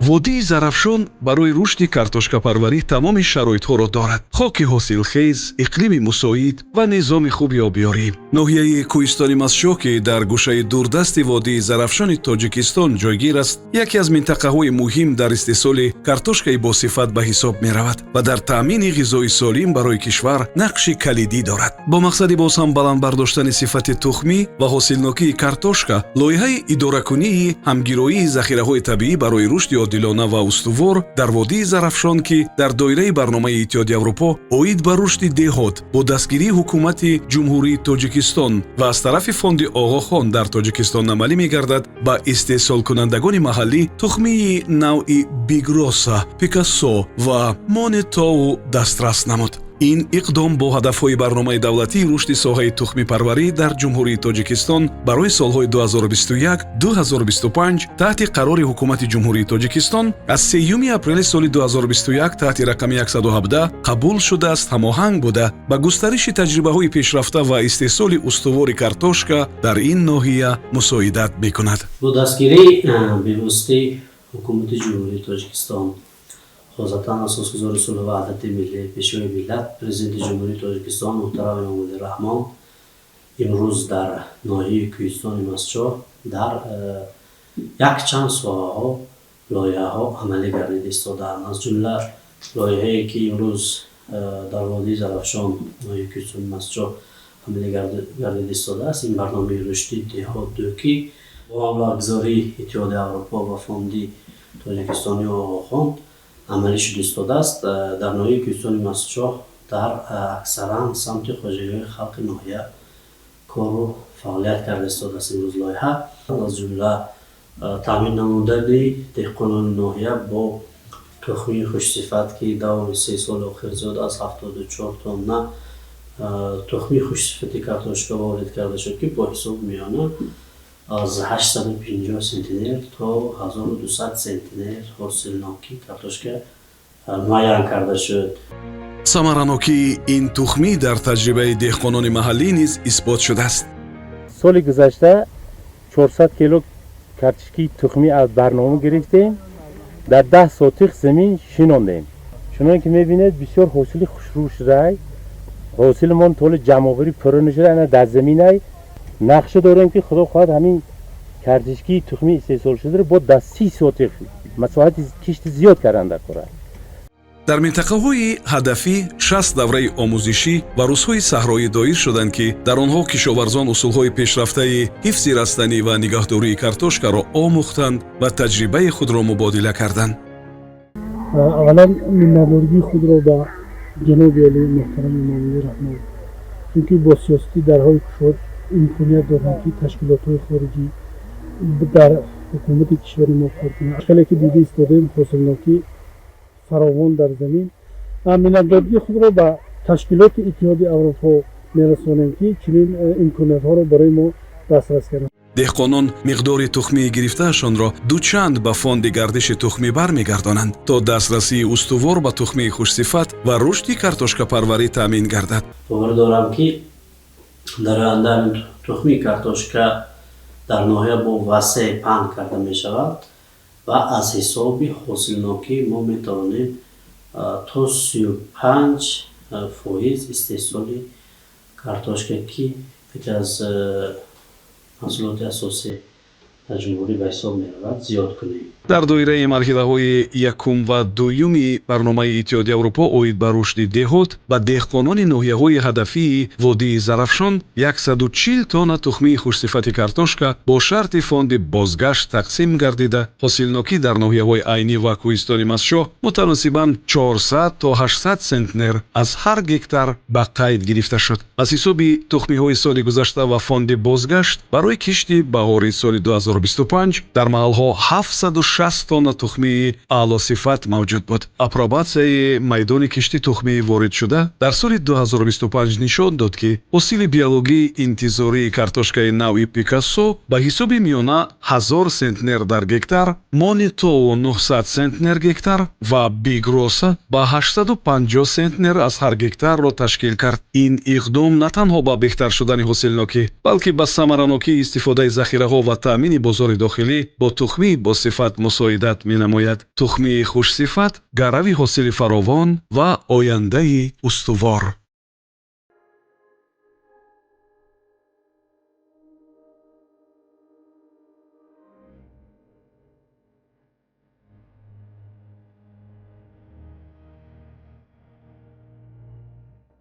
водии зарафшон барои рушди картошкапарварӣ тамоми шароитҳоро дорад. хоки ҳосилхез, иқлими мусоид ва низоми хуби обёрӣ. ноҳияи кӯҳистони Мазшо, ки дар гӯшаи дурдасти водии зарафшони Тоҷикистон ҷойгир аст, яке аз минтақаҳои муҳим дар истеҳсоли картошкаи босифат ба ҳисоб меравад ва дар таъмини ғизои солим барои кишвар нақши калидӣ дорад. бо мақсади боз ҳам баланд бардоштани сифати тухмӣ ва ҳосилнокии картошка, лоиҳаи идоракунии ҳамгироии захираҳои табиӣ барои рушди одилона ва устувор дар водии зарафшон, ки дар доираи барномаи Иттиҳоди Аврупо оид ба рушди деҳот бо дастгирии ҳукумати ҷумҳурии Тоҷикистон ва аз тарафи фонди Оғохон дар Тоҷикистон амалӣ мегардад, ба истеҳсолкунандагони маҳаллӣ тухмии навъи Бигроса, Пикассо ва Монетоу дастрас намуд. ин иқдом бо ҳадафҳои барномаи давлатии рушди соҳаи тухмипарварӣ дар ҷумҳурии Тоҷикистон барои солҳои 2021-2025 таҳти қарори ҳукумати ҷумҳурии Тоҷикистон аз 3 апрели соли 2021 таҳти рақами 117 қабул шудааст, ҳамоҳанг буда ба густариши таҷрибаҳои пешрафта ва истеҳсоли устувори картошка дар ин ноҳия мусоидат мекунад. бо дастгирии бевоситаи ҳукумати ҷумҳурии Тоҷикистон, хозатан асосгузори сулҳу ваҳдати миллӣ, пешвои миллат, президенти ҷумҳурии Тоҷикистон муҳтарам Эмомалӣ Раҳмон имрӯз дар ноҳияи кӯҳистони Мазчо дар якчанд соҳаҳо лоиҳаҳо амалӣ гардида истодаанд. аз ҷумла лоиҳае ки имрӯз дар водии зарафшон, ноҳияи кӯҳистони Мазчо амалӣ гардида истодааст, ин барномаи рушди деҳот ду, ки бо маблағгузории Иттиҳоди Аврупо ва фонди тоҷикистони Оғохон амалӣ шуда истодааст. дар ноҳияи кӯҳистони Мазчо дар аксаран самти хоҷаиҳои халқи ноҳия кору фаъолият карда истодааст. имрӯз лоиҳа аз ҷумла таъмин намудани деҳқонони ноҳия бо тухмии хушсифат, ки давоми 3 соли охир зиёд аз 74 тонна тухмии хушсифати картошка ворид карда шуд, ки бо ҳисоб миёна аз 850 сентинер то 1200 сентинер ҳосилноки картошка муайян карда шуд. самаранокии ин тухмӣ дар таҷрибаи деҳқонони маҳаллӣ низ исбот шудааст. соли гузашта 400 кило картошкаи тухмӣ аз барнома гирифтем, дар 10 сотиқ замин шинондем. чунон ки мебинед бисёр ҳосили хушрӯ шудай, ҳосилмон толи ҷамъоварӣ пурра нашуда, ана дар заминай нақша дорем ки худо хоҳад ҳамин картошкаи тухмӣ истеҳсол шударо бо дар 30 сотиқ масоҳати кишти зиёд кардан дар кора. дар минтақаҳои ҳадафӣ 60 давраи омӯзишӣ ва рӯзҳои саҳроӣ доир шуданд, ки дар онҳо кишоварзон усулҳои пешрафтаи ҳифзи растанӣ ва нигоҳдории картошкаро омӯхтанд ва таҷрибаи худро мубодила карданд. аввалан миннатдоригии худро ба ҷаноби олии муҳтарам Эмомалӣ Раҳмон, чунки бо сиёсати дарҳои кушод имконият доданд, ки ташкилотҳои хориҷӣ дар ҳукумати кишвари мо кор кунанд. хеле ки дида истодем ҳосилнокӣ фаровон дар замин. миннатдоригии худро ба ташкилоти Иттиҳоди Аврупо мерасонем, ки чунин имкониятҳоро барои мо дастрас карданд. деҳқонон миқдори тухмии гирифтаашонро дучанд ба фонди гардиши тухмӣ бармегардонанд, то дастрасии устувор ба тухмии хушсифат ва рушди картошкапарварӣ таъмин гардад. бовар дорам, ки дар оянда тухмии картошка дар ноҳия бо васеъ паҳн карда мешавад ва аз ҳисоби ҳосилнокӣ мо метавонем то 35% истеҳсоли картошка, ки яке аз маҳсулоти асосӣ дар ҷумҳурӣ ба ҳисоб меравад, зиёд кунем. дар доираи марҳилаҳои якум ва дуюми барномаи Иттиҳоди Аврупо оид ба рушди деҳот ба деҳқонони ноҳияҳои ҳадафии водии зарафшон 140 тонна тухмии хушсифати картошка бо шарти фонди бозгашт тақсим гардида, ҳосилнокӣ дар ноҳияҳои айнӣ ва кӯҳистони Мазшо мутаносибан 400 то 800 центнер аз ҳар гектар ба қайд гирифта шуд. аз ҳисоби тухмиҳои соли гузашта ва фонди бозгашт барои кишти баҳори соли 2025 дар маҳалҳо 760 тонна тухмии аълосифат мавҷуд буд. апробатсияи майдони кишти тухмии воридшуда дар соли 2025 нишон дод, ки ҳосили биологии интизории картошкаи навъи Пикассо ба ҳисоби миёна 1000 центнер дар гектар, Монетоу 900 центнер гектар ва Бигроса ба 850 центнер аз ҳар гектарро ташкил кард. ин иқдом на танҳо ба беҳтар шудани ҳосилнокӣ, балки ба самаранокии истифодаи захираҳо ва таъмини бозори дохилӣ бо тухмии босифат мусоидат менамояд тухми хушсифат, гарави ҳосили фаровон ва ояндаи устувор.